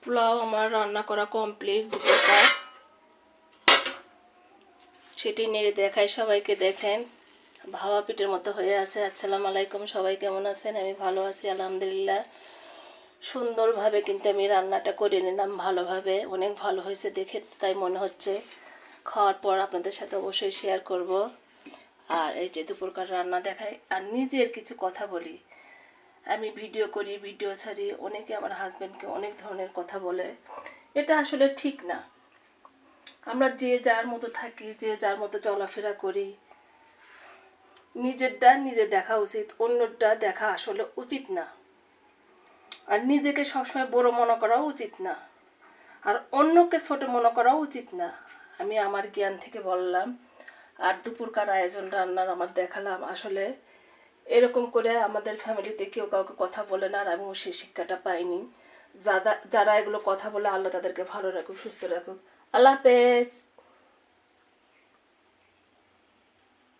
পোলাও আমার রান্না করা কমপ্লিট, দুপুরটা সেটি নেড়ে দেখাই সবাইকে। দেখেন ভাপা পিঠের মতো হয়ে আছে। আসসালামু আলাইকুম, সবাই কেমন আছেন? আমি ভালো আছি আলহামদুলিল্লাহ। সুন্দরভাবে কিন্তু আমি রান্নাটা করে নিলাম, ভালোভাবে, অনেক ভালো হয়েছে দেখে তাই মনে হচ্ছে। খাওয়ার পর আপনাদের সাথে অবশ্যই শেয়ার করব। আর এই যে দুপুরকার রান্না দেখাই আর নিজের কিছু কথা বলি। আমি ভিডিও করি, ভিডিও ছাড়ি, অনেকে আমার হাজব্যান্ডকে অনেক ধরনের কথা বলে, এটা আসলে ঠিক না। আমরা যে যার মতো থাকি, যে যার মতো চলাফেরা করি, নিজেরটা নিজে দেখা উচিত, অন্যটা দেখা আসলে উচিত না। আর নিজেকে সবসময় বড় মনে করাও উচিত না, আর অন্যকে ছোট মনে করাও উচিত না। আমি আমার জ্ঞান থেকে বললাম। আর দুপুরকার আয়োজন রান্নার আমার দেখালাম। আসলে এরকম করে আমাদের ফ্যামিলিতে কেউ কাউকে কথা বলে না, আর আমিও সেই শিক্ষাটা পাইনি। যারা এগুলো কথা বলে, আল্লাহ তাদেরকে ভালো রাখুক, সুস্থ রাখুক। আল্লাহ হাফেজ।